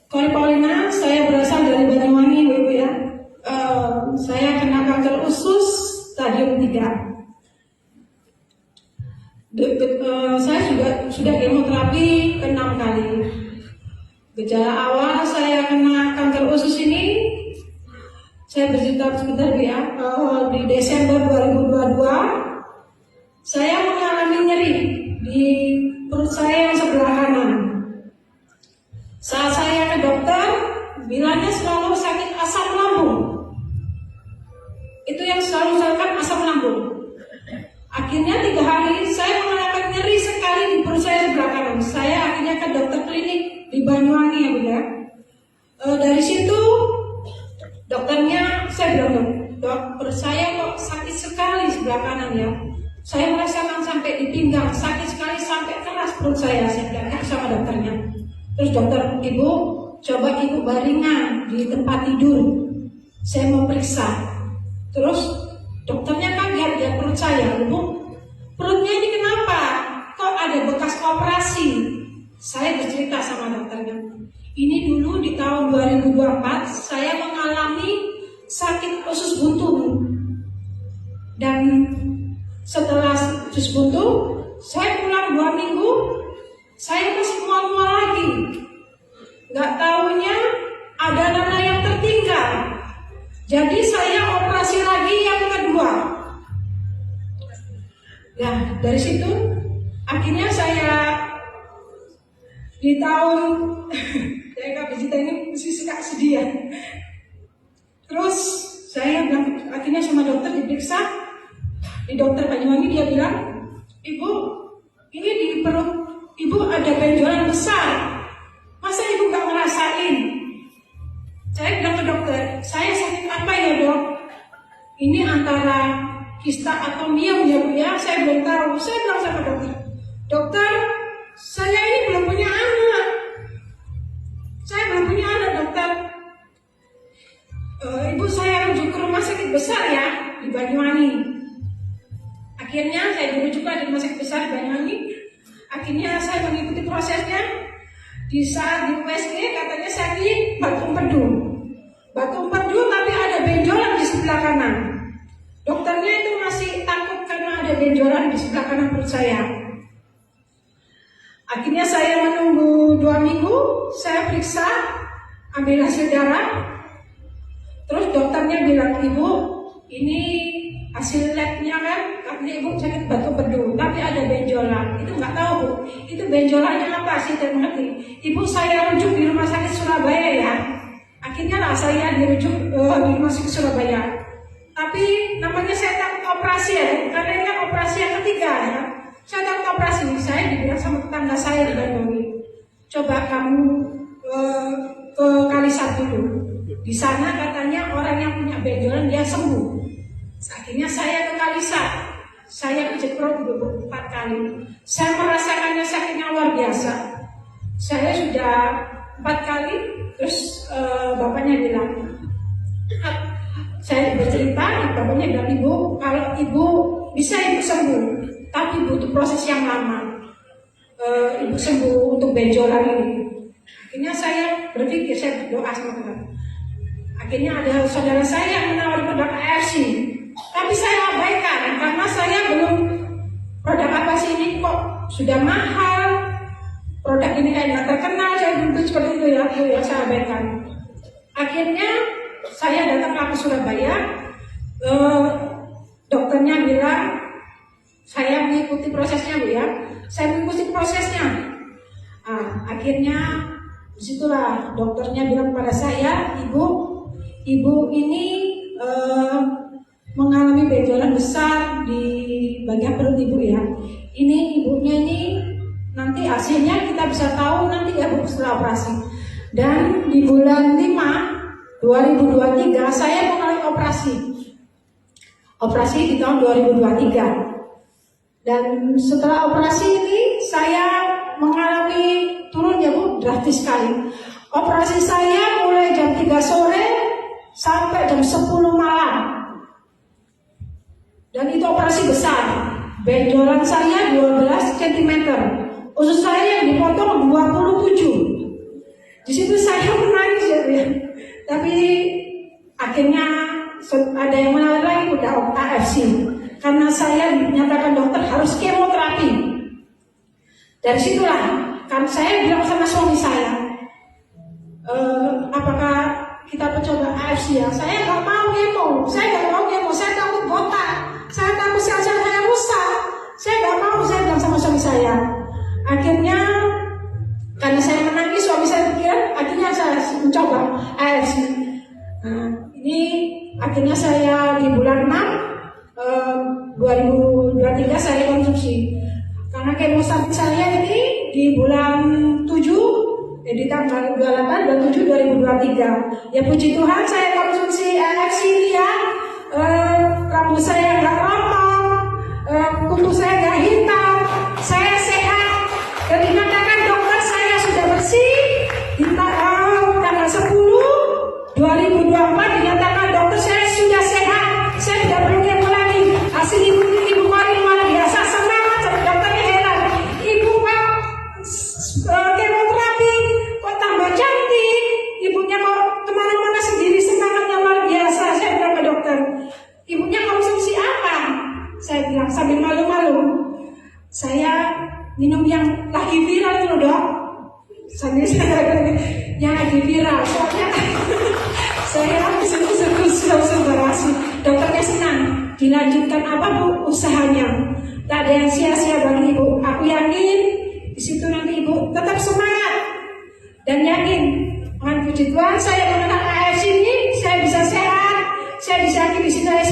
Kori Paulina, saya berasal dari Banyuwangi, Ibu ya. Saya kena kanker usus stadium 3. Saya juga sudah kemoterapi 6 kali. Gejala awal saya kena kanker usus ini, saya bercerita sebentar ya. Di Desember 2022, saya mengalami nyeri di perut saya yang sebelah kanan. Saat saya ke dokter, bilangnya selalu sakit asam lambung. Itu yang selalu sakit asam lambung. Akhirnya 3 hari saya mengalami nyeri sekali di perut saya sebelah kanan. Saya akhirnya ke dokter klinik di Banyuwangi ya Bu ya. Dari situ dokternya saya bilang, dok, perut saya kok sakit sekali sebelah kanan ya. Saya merasakan sampai di pinggang, sakit sekali sampai keras perut saya bilang sama dokternya. Terus dokter, ibu coba ibu baringan di tempat tidur. Saya mau periksa. Terus dokternya kaget lihat perut saya. Bu, perutnya ini kenapa? Kok ada bekas operasi? Saya bercerita sama dokternya. Ini dulu di tahun 2024 saya mengalami sakit usus buntu. Dan setelah usus buntu, saya pulang 2 minggu, saya masih mual-mual lagi. Nggak tahunya ada dana yang tertinggal. Jadi saya operasi lagi yang kedua. Nah, dari situ akhirnya saya di tahun saya nggak bisa ini mesti suka sedih ya. Terus saya bilang akhirnya sama dokter diperiksa. Di dokter Banyuwangi dia bilang, ibu ini di perut ibu ada benjolan besar. Masa ibu nggak ngerasain? Saya bilang ke dokter, saya sakit apa ya dok? Ini antara kista atau miom ya bu ya? Saya belum tahu. Saya bilang sama dokter, dokter, saya ini belum punya anak. Saya belum punya anak dokter. Ibu saya rujuk ke rumah sakit besar ya di Banyuwangi. Akhirnya saya dirujuk ke rumah sakit besar di Banyuwangi. Akhirnya saya mengikuti prosesnya. Di saat di USG katanya sakit batu empedu. Batu empedu tapi ada benjolan di sebelah kanan. Dokternya itu masih takut karena ada benjolan di sebelah kanan perut saya. Akhirnya saya menunggu 2 minggu. Saya periksa, ambil hasil darah. Terus dokternya bilang, ibu ini hasil labnya kan, katanya ibu sakit batu empedu, tapi ada benjolan. Itu nggak tahu bu, itu benjolannya apa sih? Saya mengerti. Ibu saya rujuk di rumah sakit Surabaya ya. Akhirnya lah saya dirujuk di rumah sakit Surabaya. Tapi namanya saya takut operasi ya, karena ini kan operasi yang ketiga ya. Saya takut operasi. Saya dibilang sama tetangga saya di Banyuwangi, coba kamu ke Kalisat dulu. Di sana katanya orang yang punya benjolan dia sembuh. Akhirnya saya ke Kalisat. Saya pijat perut 4 kali. Saya merasakannya sakitnya luar biasa. Saya sudah 4 kali. Terus bapaknya bilang, saya bercerita, bapaknya bilang, ibu kalau ibu bisa ibu sembuh, tapi butuh proses yang lama. Ibu sembuh untuk benjolan ini. Akhirnya saya berpikir, saya berdoa sama Tuhan. Akhirnya ada saudara saya yang menawari produk ARC, tapi saya abaikan karena saya belum produk apa sih ini kok sudah mahal, produk ini kayak nggak terkenal, saya belum seperti itu ya, saya abaikan. Akhirnya saya datang ke Surabaya, dokternya bilang saya mengikuti prosesnya bu ya, saya mengikuti prosesnya. Akhirnya disitulah dokternya bilang pada saya, ibu ini mengalami benjolan besar di bagian perut ibu ya. Ini ibunya ini nanti hasilnya kita bisa tahu nanti ya bu setelah operasi. Dan di bulan 5 2023 saya mengalami operasi di tahun 2023. Dan setelah operasi ini saya mengalami turun ya bu drastis sekali. Operasi saya mulai jam 3 sore sampai jam 10 malam. Dan itu operasi besar. Benjolan saya 12 cm. Usus saya yang dipotong 27. Di situ saya menangis ya, Bu, ya. Tapi akhirnya ada yang menarik lagi udah AFC karena saya dinyatakan dokter harus kemoterapi. Dari situlah kan saya bilang sama suami saya, apakah kita mencoba AFC ya? Saya nggak mau kemo, saya takut botak, saya takut sel-sel saya rusak, saya nggak mau, saya bilang sama suami saya. Akhirnya karena saya menangis, suami saya pikir, akhirnya saya mencoba AFC. Nah, ini akhirnya saya di bulan 6 2023 saya konsumsi. Karena kemosapi saya ini di bulan 7, di tanggal 28 dan 7 2023. Ya puji Tuhan saya konsumsi AFC ini ya. Rambut saya nggak rontok, kuku saya nggak hitam, saya sehat. Dan dinyatakan dokter saya sudah bersih. Di tanggal 10 2024 dinyatakan dokter saya sudah sehat. Saya tidak perlu kemo lagi. Hasil ibu Kori luar biasa, semangat. Dokternya heran. Ibu kok kemoterapi kok tambah cantik. Ibunya kok kemana-mana sendiri, semangatnya luar biasa. Saya bilang ke dokter, ibunya konsumsi apa? Saya bilang sambil malu-malu, saya minum yang lagi viral itu loh, Dok. Sambil saya yang lagi viral, soalnya saya habis itu berhasil. Dokternya senang. Dilanjutkan apa Bu usahanya? Tak ada yang sia-sia bagi Ibu. Aku yakin di situ nanti Ibu tetap semangat dan yakin. Dengan puji Tuhan saya mengenal AFC ini, saya bisa sehat, saya bisa di sini saya